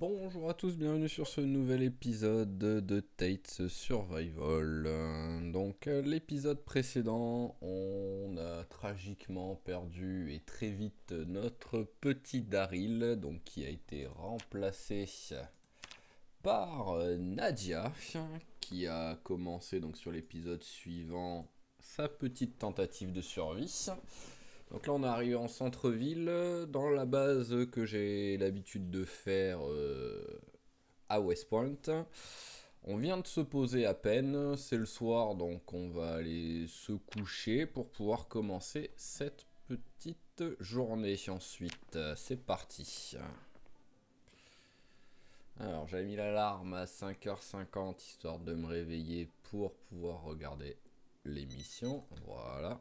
Bonjour à tous, bienvenue sur ce nouvel épisode de Tate's Survival. L'épisode précédent, on a tragiquement perdu et très vite notre petit Daryl, donc qui a été remplacé par Nadia, qui a commencé donc sur l'épisode suivant sa petite tentative de survie. Donc là on est arrivé en centre-ville, dans la base que j'ai l'habitude de faire à West Point. On vient de se poser à peine, c'est le soir donc on va aller se coucher pour pouvoir commencer cette petite journée ensuite. C'est parti. Alors j'avais mis l'alarme à 5h50 histoire de me réveiller pour pouvoir regarder l'émission. Voilà.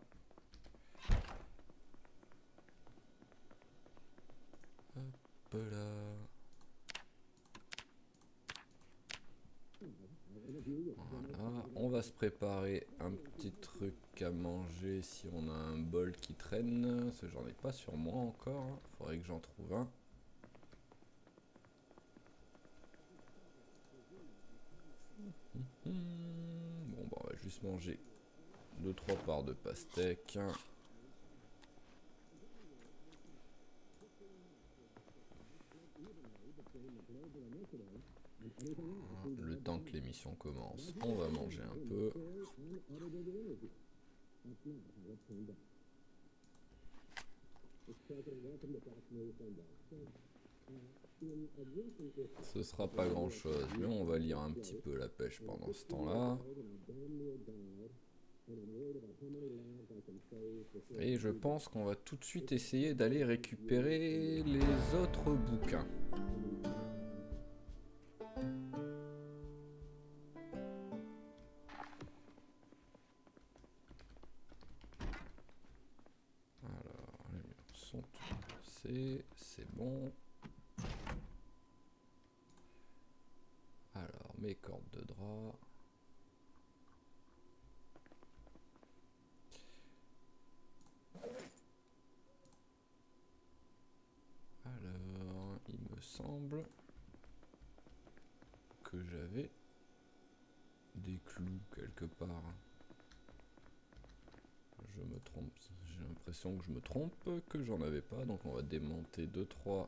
Hop là. Voilà, on va se préparer un petit truc à manger si on a un bol qui traîne. Parce que j'en ai pas sur moi encore. Faudrait que j'en trouve un. Bon, bah, on va juste manger 2-3 parts de pastèque. Le temps que l'émission commence, on va manger un peu. Ce sera pas grand chose, mais on va lire un petit peu la pêche pendant ce temps-là. Et je pense qu'on va tout de suite essayer d'aller récupérer les autres bouquins. Alors, les murs sont tous c'est bon. Alors, mes cordes de drap. Alors, il me semble que j'avais des clous quelque part. Je me trompe, j'ai l'impression que je me trompe, que j'en avais pas. Donc on va démonter 2-3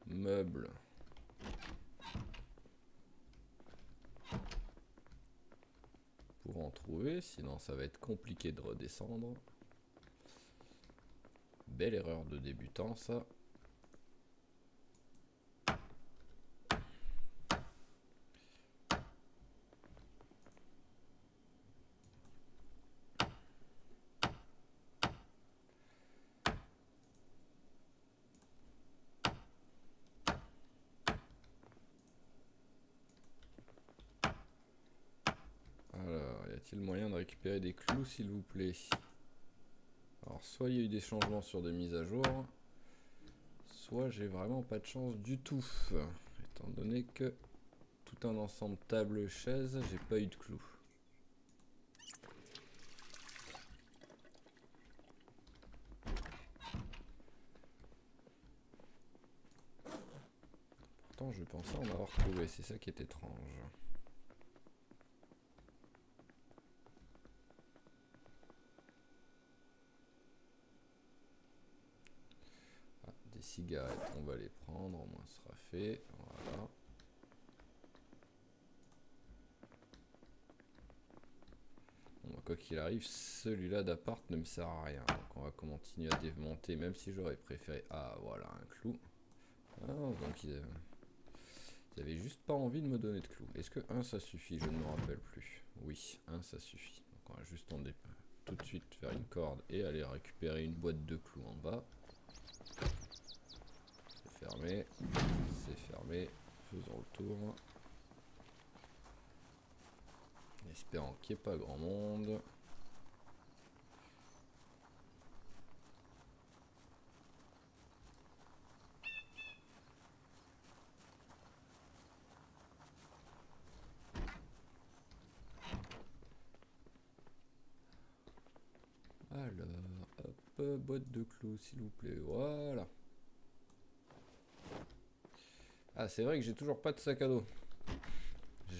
meubles. Pour en trouver, sinon ça va être compliqué de redescendre. Belle erreur de débutant ça. Alors, y a-t-il moyen de récupérer des clous s'il vous plaît? Alors, soit il y a eu des changements sur des mises à jour, soit j'ai vraiment pas de chance du tout. Étant donné que tout un ensemble table chaise, j'ai pas eu de clous. Pourtant je pensais en avoir trouvé, c'est ça qui est étrange. Ah, des cigarettes, on va les prendre, au moins ce sera fait. Voilà. Bon, bah, quoi qu'il arrive, celui-là d'appart ne me sert à rien. Donc on va continuer à démonter, même si j'aurais préféré... Ah, voilà, un clou. Ah, donc ils avaient juste pas envie de me donner de clous. Est-ce que un ça suffit? Je ne me rappelle plus. Oui, un ça suffit. Donc on va juste tout de suite faire une corde et aller récupérer une boîte de clous en bas. C'est fermé. C'est fermé. Faisons le tour. Espérant qu'il n'y ait pas grand monde. Alors, hop, boîte de clous s'il vous plaît, voilà. Ah, c'est vrai que j'ai toujours pas de sac à dos.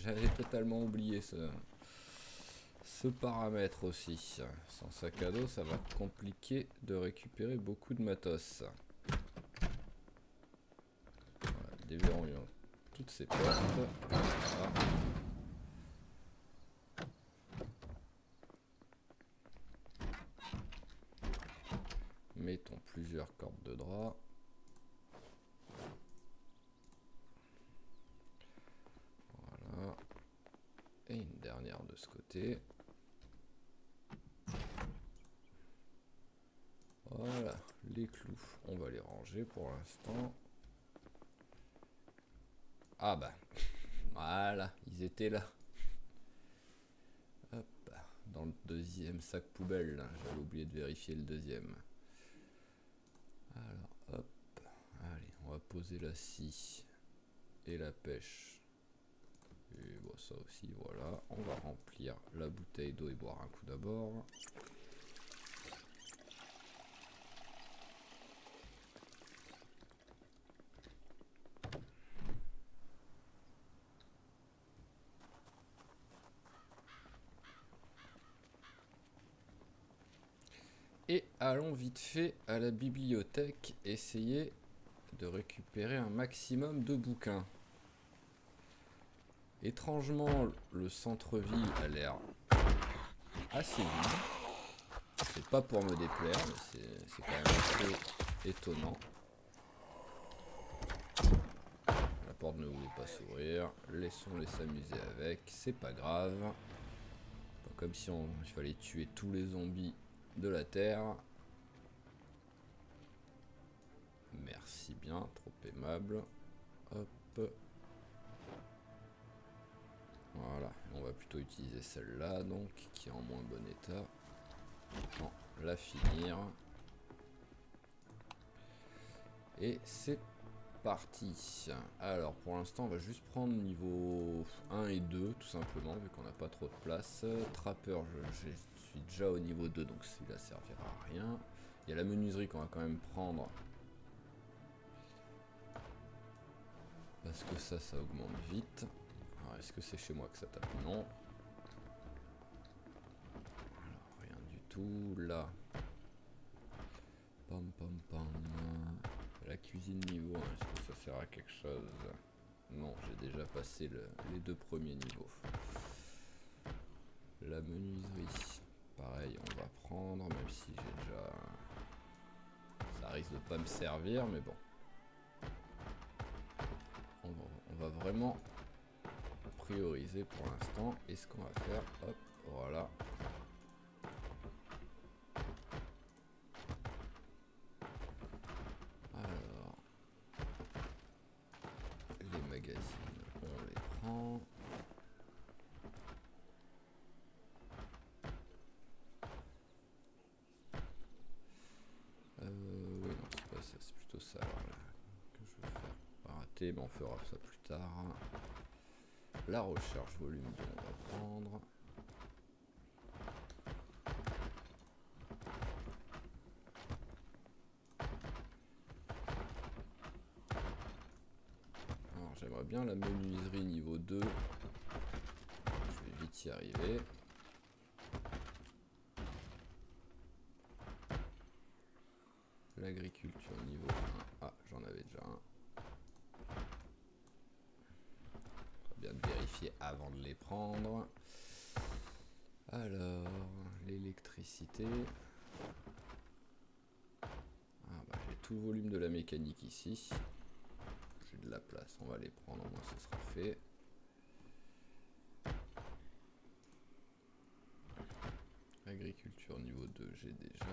J'avais totalement oublié ce paramètre aussi. Sans sac à dos, ça va être compliqué de récupérer beaucoup de matos. Voilà, déverrouillons toutes ces portes. Voilà. Mettons plusieurs cordes de drap. Voilà. Et une dernière de ce côté. Voilà, les clous, on va les ranger pour l'instant. Ah bah, voilà, ils étaient là. Hop, dans le deuxième sac poubelle, j'avais oublié de vérifier le deuxième. Alors, hop, allez, on va poser la scie et la pêche. Et bon, ça aussi, voilà. On va remplir la bouteille d'eau et boire un coup d'abord. Et allons vite fait à la bibliothèque essayer de récupérer un maximum de bouquins. Étrangement, le centre-ville a l'air assez vide. C'est pas pour me déplaire, mais c'est quand même assez étonnant. La porte ne voulait pas s'ouvrir. Laissons-les s'amuser avec, c'est pas grave. Pas comme si il fallait tuer tous les zombies de la Terre. Merci bien, trop aimable. Hop. Voilà, on va plutôt utiliser celle-là, donc, qui est en moins bon état. Non, la finir. Et c'est parti. Alors, pour l'instant, on va juste prendre niveau 1 et 2, tout simplement, vu qu'on n'a pas trop de place. Trapper, je suis déjà au niveau 2, donc celui-là servira à rien. Il y a la menuiserie qu'on va quand même prendre. Parce que ça augmente vite. Alors, est-ce que c'est chez moi que ça tape? Non. Alors, rien du tout. Là. Pam pam pam. La cuisine niveau 1, est-ce que ça sert à quelque chose? Non, j'ai déjà passé les deux premiers niveaux. La menuiserie. Pareil, on va prendre, même si j'ai déjà... Ça risque de pas me servir, mais bon. On va vraiment prioriser pour l'instant. Et ce qu'on va faire, hop, voilà. Alors, les magazines, on les prend. Oui, non, c'est pas ça, c'est plutôt ça alors, là, que je vais faire. Pas rater, mais on fera ça plus tard. La recherche volume 2, on va prendre. Alors j'aimerais bien la menuiserie niveau 2. Je vais vite y arriver. L'agriculture niveau 1. Ah, j'en avais déjà un. Bien de vérifier avant de les prendre. Alors, l'électricité. Ah bah j'ai tout le volume de la mécanique ici. J'ai de la place, on va les prendre, au moins ce sera fait. Agriculture niveau 2, j'ai déjà.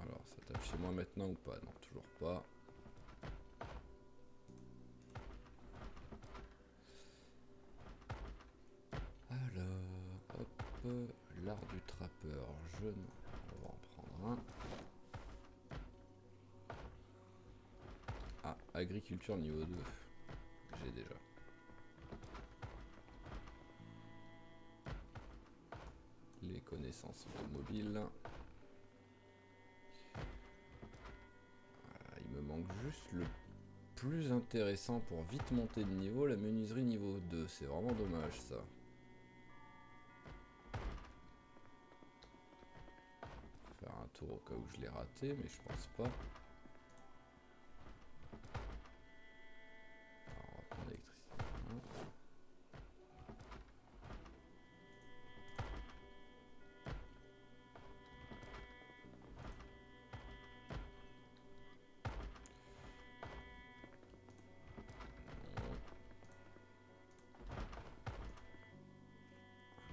Alors, ça tape chez moi maintenant ou pas? Non, toujours pas. Alors, hop, l'art du trappeur, on va en prendre un. Ah, agriculture niveau 2, j'ai déjà. Les connaissances automobiles. Voilà, il me manque juste le plus intéressant pour vite monter de niveau, la menuiserie niveau 2. C'est vraiment dommage ça. Faire un tour au cas où je l'ai raté, mais je pense pas. Alors, on va prendre l'électricité.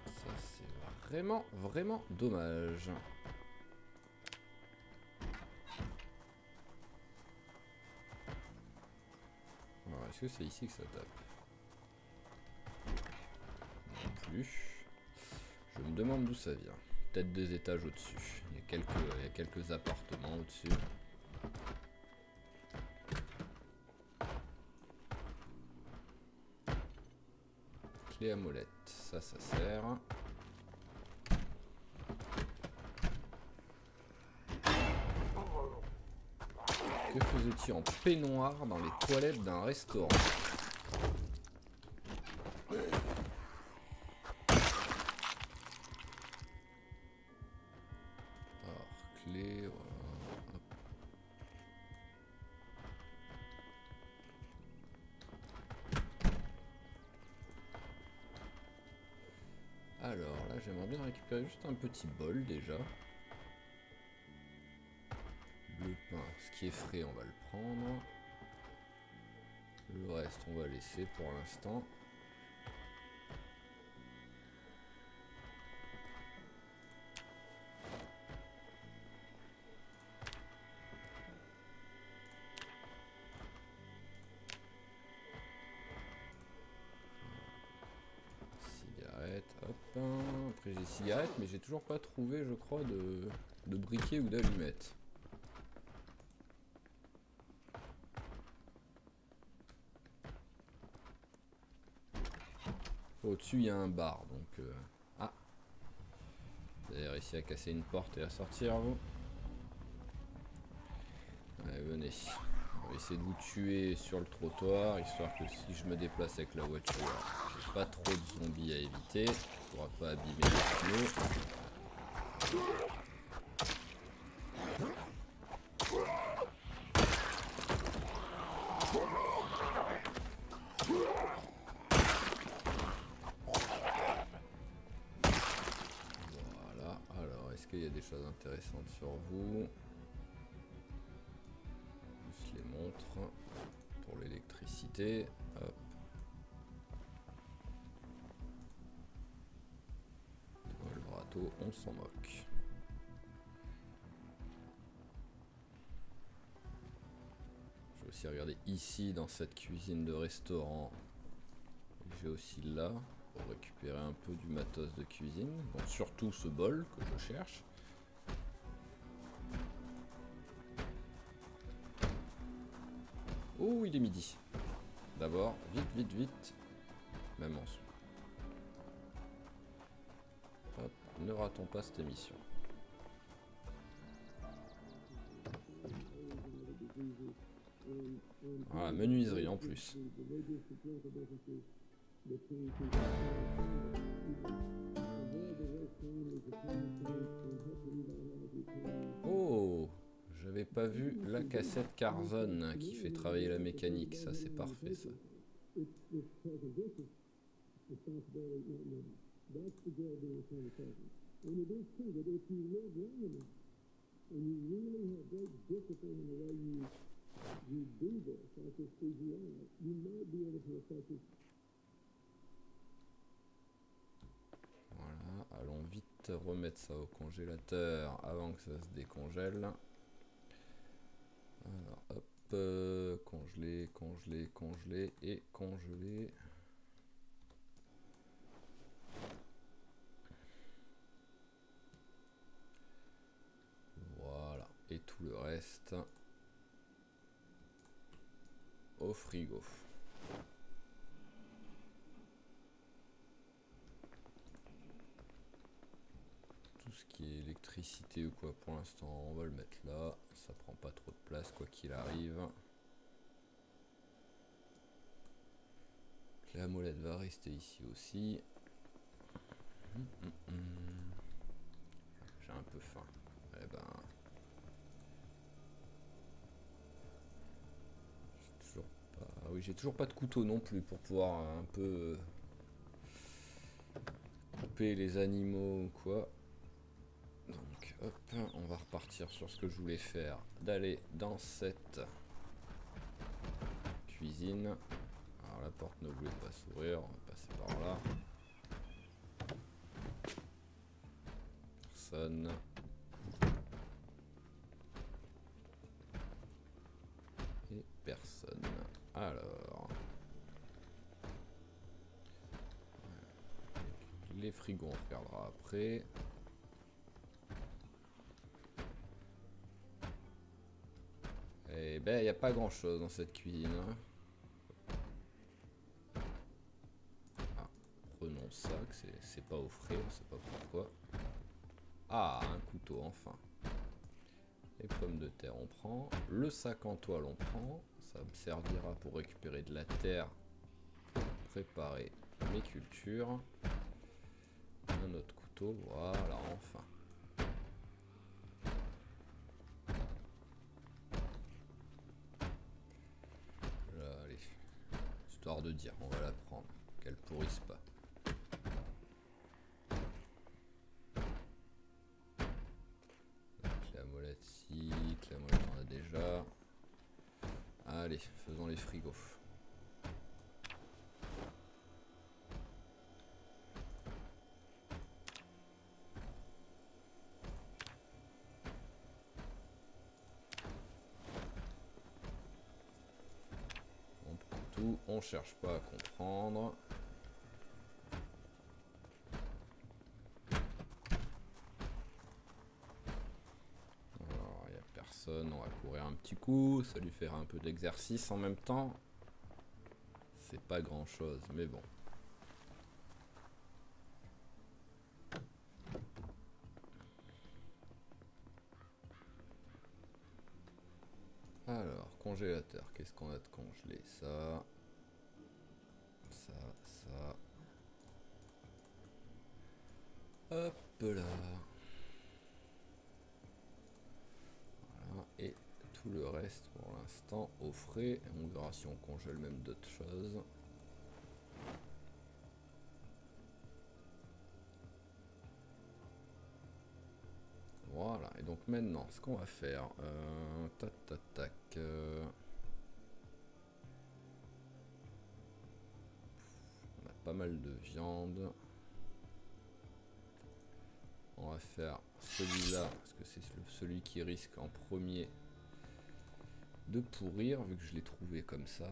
Ça c'est vraiment dommage. Alors est-ce que c'est ici que ça tape? Non plus. Je me demande d'où ça vient. Peut-être 2 étages au-dessus. Il y a quelques appartements au-dessus. Clé à molette, ça sert. Que faisait-il en peignoir dans les toilettes d'un restaurant? Alors, clé, voilà. Alors là, j'aimerais bien récupérer juste un petit bol déjà. Le pain, ce qui est frais, on va le prendre. Le reste, on va laisser pour l'instant. Cigarette, hop. Après j'ai cigarette, mais j'ai toujours pas trouvé, je crois, de briquet ou d'allumettes. Au-dessus, il y a un bar, donc... Ah, vous avez réussi à casser une porte et à sortir, vous? Allez, venez. On va essayer de vous tuer sur le trottoir, histoire que si je me déplace avec la voiture, j'ai pas trop de zombies à éviter. On pourra pas abîmer les pneus. Voilà, alors est-ce qu'il y a des choses intéressantes sur vous? Je les montre pour l'électricité. Hop. Le râteau, on s'en moque. Je vais aussi regarder ici dans cette cuisine de restaurant. J'ai aussi là pour récupérer un peu du matos de cuisine. Bon, surtout ce bol que je cherche. Oh, il est midi. D'abord, vite. Même en dessous. Hop, ne ratons pas cette émission. Voilà, menuiserie en plus. Oh, j'avais pas vu la cassette Carzon qui fait travailler la mécanique. Ça, c'est parfait, ça. Voilà, allons vite remettre ça au congélateur avant que ça se décongèle. Alors, hop, congeler et congeler. Voilà, et tout le reste au frigo. Tout ce qui est électricité ou quoi, pour l'instant, on va le mettre là. Ça prend pas trop de place quoi qu'il arrive. galette va rester ici aussi. J'ai un peu faim. Eh ben... Ah oui, j'ai toujours pas de couteau non plus pour pouvoir un peu couper les animaux ou quoi. Donc hop, on va repartir sur ce que je voulais faire, d'aller dans cette cuisine. Alors la porte ne voulait pas s'ouvrir, on va passer par là. Personne. Et personne. Alors... les frigos, on regardera après. Et ben, il n'y a pas grand chose dans cette cuisine. Ah, prenons ça, que c'est pas au frais, on sait pas pourquoi. Ah, un couteau, enfin. Les pommes de terre, on prend. Le sac en toile, on prend. Ça me servira pour récupérer de la terre, préparer mes cultures. Un autre couteau, voilà, enfin. Là, allez, histoire de dire, on va la prendre, qu'elle pourrisse pas. La molette si, la molette on a déjà. Allez, faisons les frigos. On prend tout, on cherche pas à comprendre. Alors, il n'y a personne, on va courir un petit coup, ça lui fera un peu d'exercice en même temps. C'est pas grand chose, mais bon. Alors, congélateur, qu'est-ce qu'on a de congelé? Ça, ça. Hop là. Voilà, et tout le reste pour l'instant au frais. On verra si on congèle même d'autres choses. Voilà, et donc maintenant, ce qu'on va faire, tac, tac, tac. On a pas mal de viande. On va faire celui-là, parce que c'est celui qui risque en premier de pourrir, vu que je l'ai trouvé comme ça.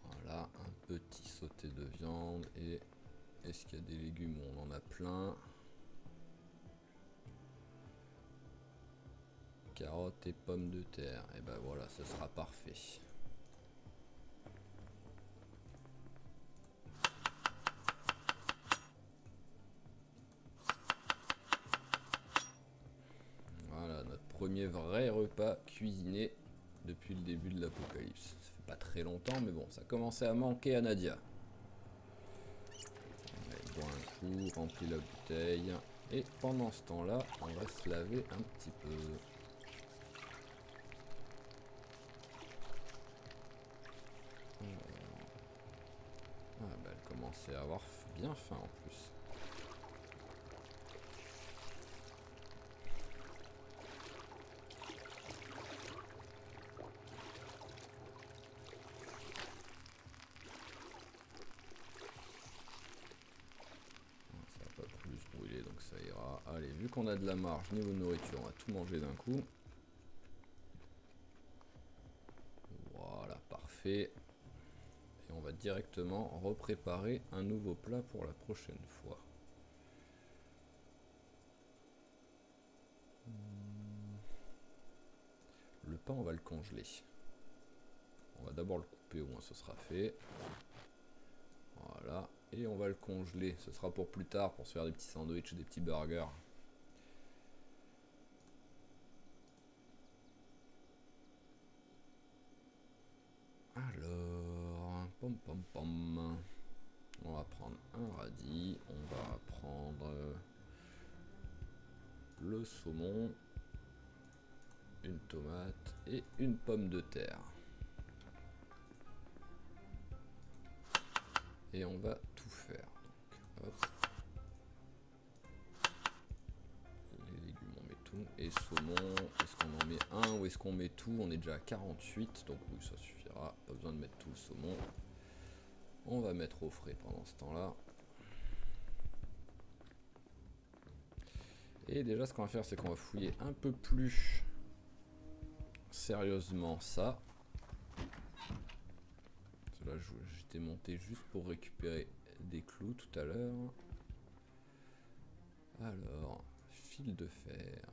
Voilà, un petit sauté de viande. Et est-ce qu'il y a des légumes? On en a plein. Carottes et pommes de terre. Et ben voilà, ce sera parfait. Voilà, notre premier vrai repas cuisiné depuis le début de l'apocalypse. Ça fait pas très longtemps, mais bon, ça commençait à manquer à Nadia. Allez, bois un coup, remplit la bouteille. Et pendant ce temps-là, on va se laver un petit peu. Ah bah elle commençait à avoir bien faim en plus. Ça va pas plus brûler donc ça ira. Allez, vu qu'on a de la marge niveau nourriture, on va tout manger d'un coup. Voilà, parfait. Et on va directement repréparer un nouveau plat pour la prochaine fois. Le pain, on va le congeler. On va d'abord le couper, au moins ce sera fait. Voilà. Et on va le congeler. Ce sera pour plus tard, pour se faire des petits sandwichs, des petits burgers. Pom pom pom. On va prendre un radis, on va prendre le saumon, une tomate et une pomme de terre. Et on va tout faire. Donc, hop. Les légumes, on met tout. Et saumon, est-ce qu'on en met un ou est-ce qu'on met tout? On est déjà à 48, donc oui, ça suffira. Pas besoin de mettre tout le saumon. On va mettre au frais pendant ce temps-là. Et déjà, ce qu'on va faire, c'est qu'on va fouiller un peu plus sérieusement ça. Là, j'étais monté juste pour récupérer des clous tout à l'heure. Alors, fil de fer.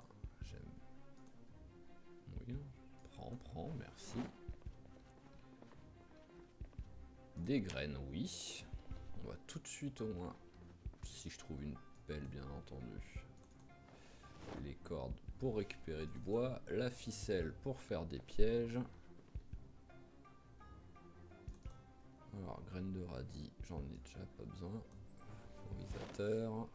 J'aime. Oui, prends, merci. Des graines, oui. On va tout de suite au moins, si je trouve une pelle, bien entendu. Les cordes pour récupérer du bois. La ficelle pour faire des pièges. Alors, graines de radis, j'en ai déjà pas besoin. Vaporisateur.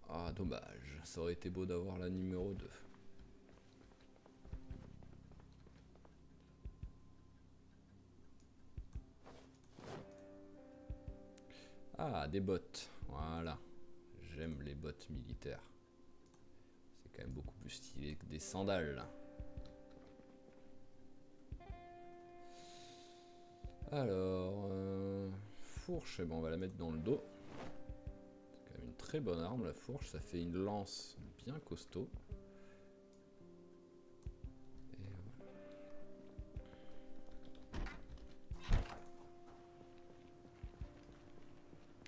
Ah, dommage. Ça aurait été beau d'avoir la numéro 2. Ah, des bottes. Voilà. J'aime les bottes militaires. C'est quand même beaucoup plus stylé que des sandales. Alors, fourche, bon, on va la mettre dans le dos. C'est quand même une très bonne arme, la fourche. Ça fait une lance bien costaud. Et voilà.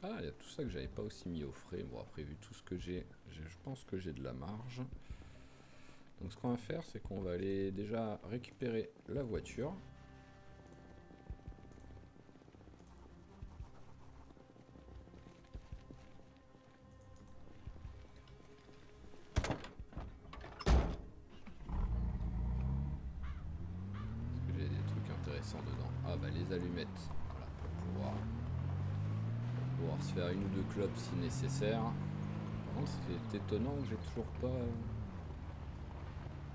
Ah, il y a tout ça que j'avais pas aussi mis au frais. Bon, après, vu tout ce que j'ai, je pense que j'ai de la marge. Donc, ce qu'on va faire, c'est qu'on va aller déjà récupérer la voiture. Dedans. Ah bah les allumettes, voilà, pour pouvoir se faire une ou deux clopes si nécessaire. Par contre, c'est étonnant que j'ai toujours pas,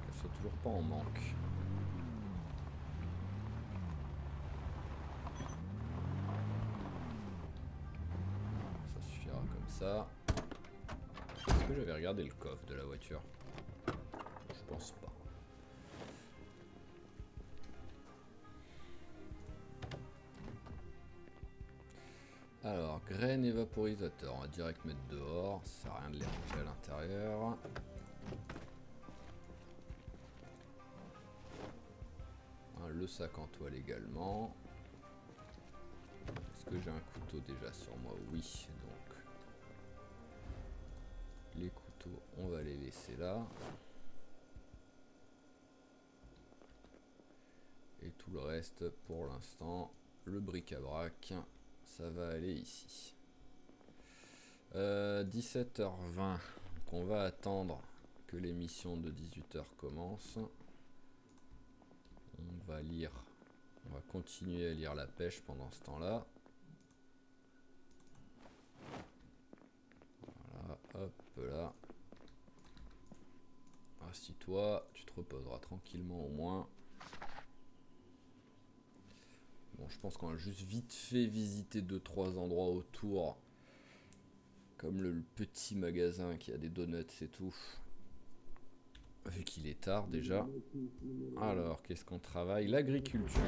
qu'elle soit toujours pas en manque. Ça suffira comme ça. Est-ce que j'avais regardé le coffre de la voiture? Je pense pas. Alors, graines et vaporisateur, on va direct mettre dehors, ça sert à rien de les ranger à l'intérieur. Le sac en toile également. Est-ce que j'ai un couteau déjà sur moi? Oui, donc les couteaux, on va les laisser là. Et tout le reste, pour l'instant, le bric-à-brac, ça va aller ici. 17h20, donc on va attendre que l'émission de 18h commence. On va continuer à lire la pêche pendant ce temps-là. Voilà, hop là. Assis-toi, tu te reposeras tranquillement au moins. Bon, je pense qu'on a juste vite fait visiter 2-3 endroits autour. Comme le petit magasin qui a des donuts et tout. Vu qu'il est tard déjà. Alors, qu'est-ce qu'on travaille? L'agriculture.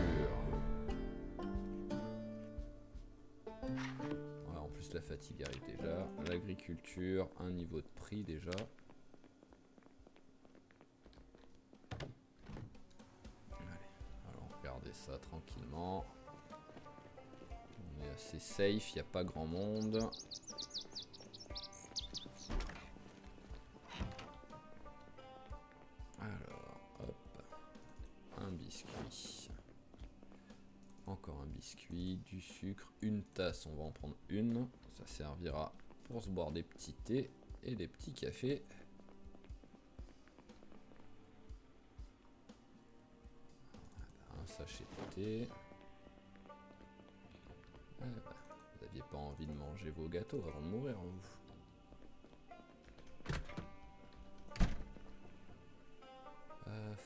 Voilà, en plus la fatigue arrive déjà. L'agriculture, un niveau de prix déjà. Allez, allons regarder ça tranquillement. On est assez safe, il n'y a pas grand monde. Alors, hop. Un biscuit. Encore un biscuit, du sucre, une tasse, on va en prendre une. Ça servira pour se boire des petits thés et des petits cafés. Un sachet de thé. Ah, bah, vous n'aviez pas envie de manger vos gâteaux avant de mourir, vous.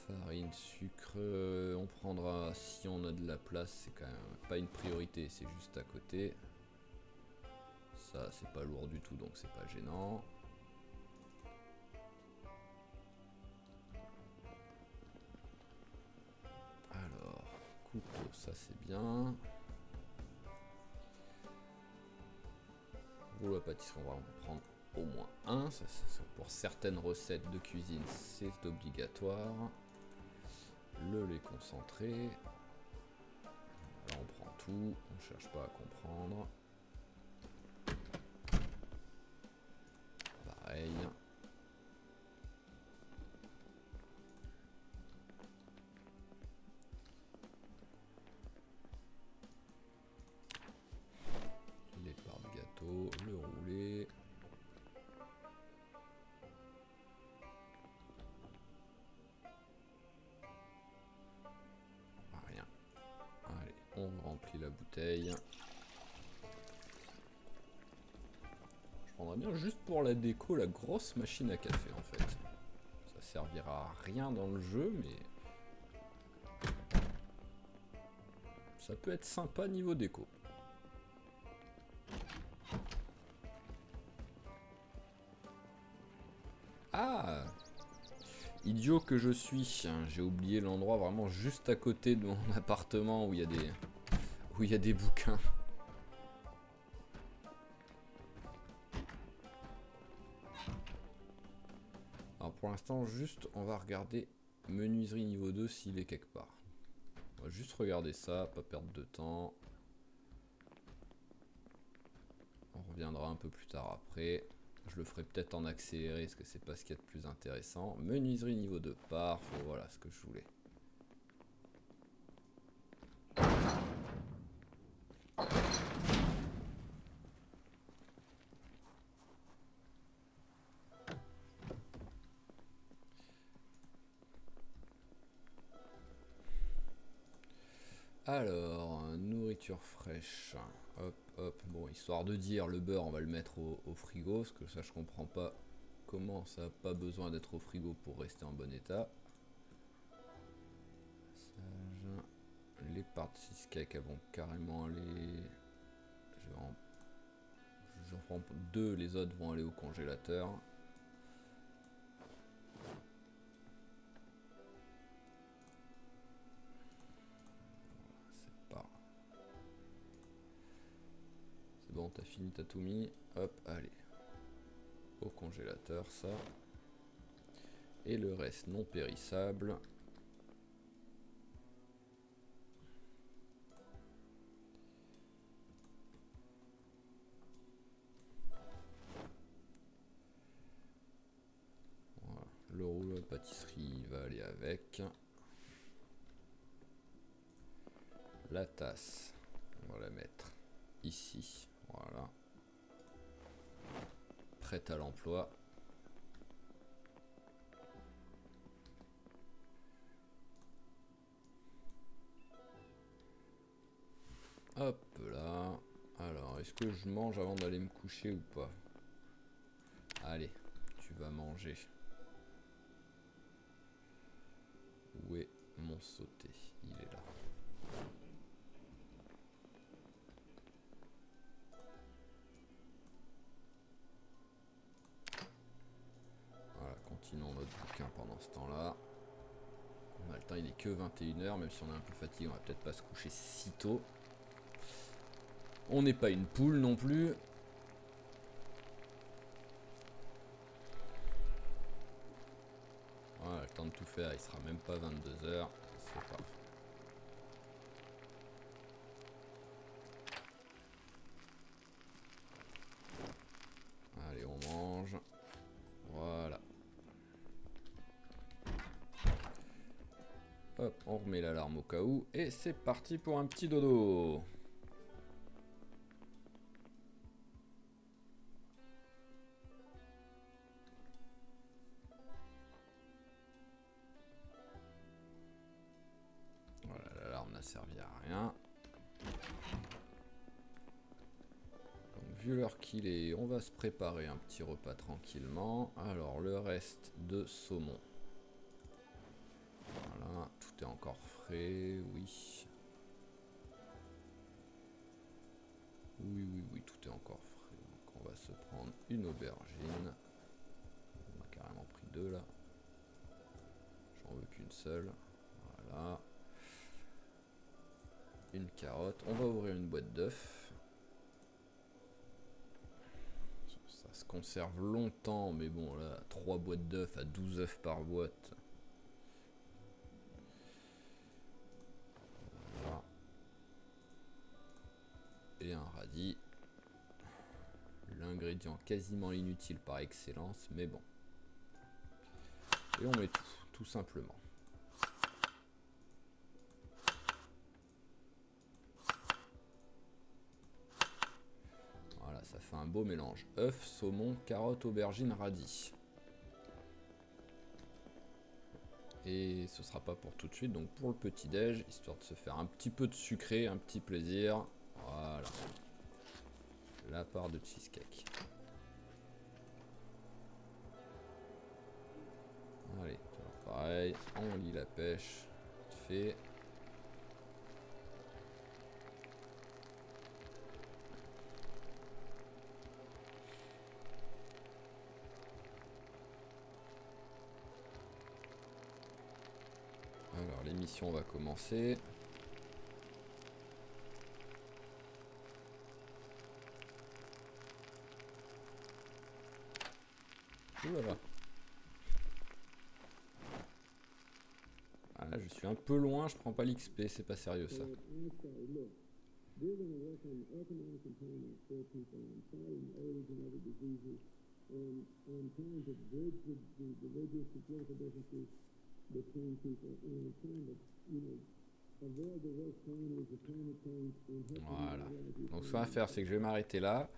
Farine, sucre, on prendra si on a de la place, c'est quand même pas une priorité, c'est juste à côté. Ça c'est pas lourd du tout donc c'est pas gênant. Alors, couteau, ça c'est bien. Rouleau à pâtisserie, on va en prendre au moins un. Ça, pour certaines recettes de cuisine, c'est obligatoire. Le lait concentré. Là, on prend tout, on cherche pas à comprendre. Pareil. Les parts de gâteau, le roulé. Rien. Allez, on remplit la bouteille. Je prendrais bien juste pour la déco la grosse machine à café en fait. Ça servira à rien dans le jeu mais ça peut être sympa niveau déco. Ah, idiot que je suis, j'ai oublié l'endroit vraiment juste à côté de mon appartement où il y a des bouquins. Alors pour l'instant juste on va regarder menuiserie niveau 2 s'il est quelque part. On va juste regarder ça, pas perdre de temps. On reviendra un peu plus tard après. Je le ferai peut-être en accéléré parce que c'est pas ce qu'il y a de plus intéressant. Menuiserie niveau 2, parfait, voilà ce que je voulais. Alors, nourriture fraîche. Hop, hop. Bon, histoire de dire, le beurre, on va le mettre au frigo. Parce que ça, je comprends pas comment ça n'a pas besoin d'être au frigo pour rester en bon état. Les pâtes cheesecake, elles vont carrément aller... J'en prends deux, les autres vont aller au congélateur. C'est bon, t'as fini, t'as tout mis. Hop, allez. Au congélateur, ça. Et le reste non périssable. Voilà. Le rouleau de pâtisserie va aller avec. La tasse, on va la mettre ici. Voilà. Prête à l'emploi. Hop là. Alors, est-ce que je mange avant d'aller me coucher ou pas? Allez, tu vas manger. Où est mon sauté? Il est là. Voilà, continuons notre bouquin pendant ce temps-là. On a le temps, il est que 21h, même si on est un peu fatigué, on va peut-être pas se coucher si tôt. On n'est pas une poule non plus. Voilà, le temps de tout faire, il sera même pas 22h. C'est parfait. Allez, on mange. Voilà. Hop, on remet l'alarme au cas où. Et c'est parti pour un petit dodo. Voilà, servi à rien. Donc, vu l'heure qu'il est, on va se préparer un petit repas tranquillement. Alors, le reste de saumon. Voilà, tout est encore frais, oui. Oui, tout est encore frais. Donc, on va se prendre une aubergine. On a carrément pris deux là. J'en veux qu'une seule. Voilà. Une carotte. On va ouvrir une boîte d'œufs. Ça se conserve longtemps, mais bon là, 3 boîtes d'œufs à 12 œufs par boîte. Voilà. Et un radis. L'ingrédient quasiment inutile par excellence, mais bon. Et on met tout simplement. Voilà, ça fait un beau mélange. Œufs, saumon, carottes, aubergines, radis. Et ce sera pas pour tout de suite, donc pour le petit-déj, histoire de se faire un petit peu de sucré, un petit plaisir. Voilà. La part de cheesecake. Allez, toujours pareil, on lit la pêche. Fait. Alors l'émission va commencer. Voilà. Ah, je suis un peu loin, je prends pas l'XP, c'est pas sérieux ça. Voilà. Donc ce qu'on va faire, c'est que je vais m'arrêter là.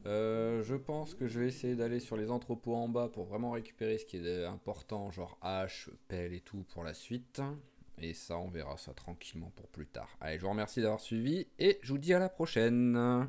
Je pense que je vais essayer d'aller sur les entrepôts en bas pour vraiment récupérer ce qui est important, genre hache, pelle et tout pour la suite. Et ça, on verra ça tranquillement pour plus tard. Allez, je vous remercie d'avoir suivi et je vous dis à la prochaine.